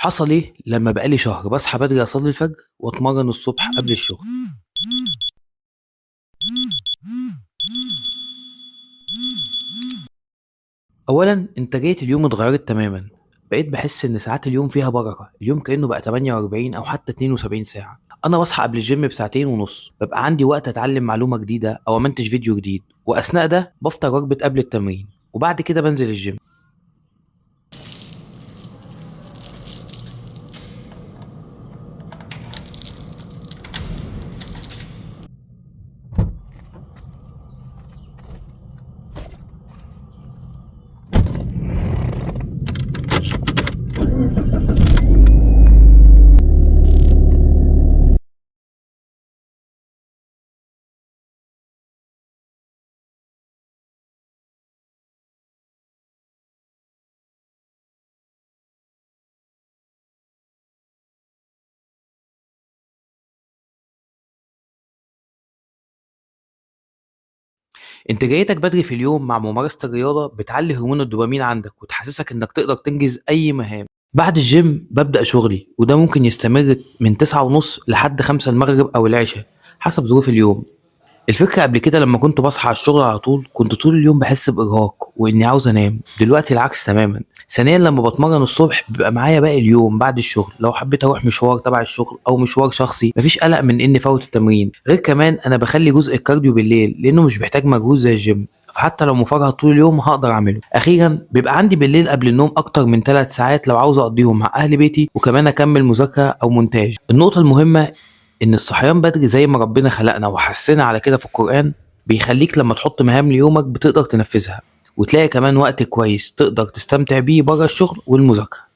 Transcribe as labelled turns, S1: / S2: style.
S1: حصل إيه لمّا بقى لي شهر باصحى بدري أصلّي الفجر وأتمرّن الصبح قبل الشغل. أولًا إنتاجية اليوم اتغيّرت تمامًا، بقيت باحس إن ساعات اليوم فيها بركة، اليوم كإنه بقى 48 أو حتى 72 ساعة. أنا باصحى قبل الgym بساعتين ونُص، بابقى عندي وقت أتعلّم معلومة جديدة أو أمنتج فيديو جديد، وأثناء ده بافطر وجبة قبل التمرين، وبعد كده بانزل الgym. إنتاجيتك بدري في اليوم مع ممارسة الرياضة بتعلّي هرمون الدوبامين عندك وتحسسك إنك تقدر تنجز أي مهام. بعد الgym بابدأ شغلي وده ممكن يستمر من 09:30 لحد 17:00 المغرب أو العشا حسب ظروف اليوم. الفكرة قبل كده لمّا كنت باصحى على الشغل على طول، كنت طول اليوم باحس بإرهاق وإني عاوز أنام، دلوقتي العكس تمامًا. ثانيًا لمّا باتمرن الصبح بيبقى معايا باقي اليوم بعد الشغل، لو حبيت أروح مشوار تبع الشغل أو مشوار شخصي، ما فيش قلق من إني أفوّت التمرين. غير كمان أنا باخلّي جزء الكارديو بالليل لإنه مش بيحتاج مجهود زي الgym، فحتى لو مفرهد طول اليوم هاقدر أعمله. أخيرًا بيبقى عندي بالليل قبل النوم أكتر من 3 ساعات لو عاوز أقضيهم مع أهل بيتي وكمان أكمل مذاكرة أو مونتاج. النقطة المهمة إن الصحيان بدري زي ما ربنا خلقنا وحثّنا على كده في القرآن، بيخلّيك لمّا تحط مهام ليومك بتقدر تنفذها، وتلاقي كمان وقت كويس تقدر تستمتع بيه برّه الشغل والمذاكرة.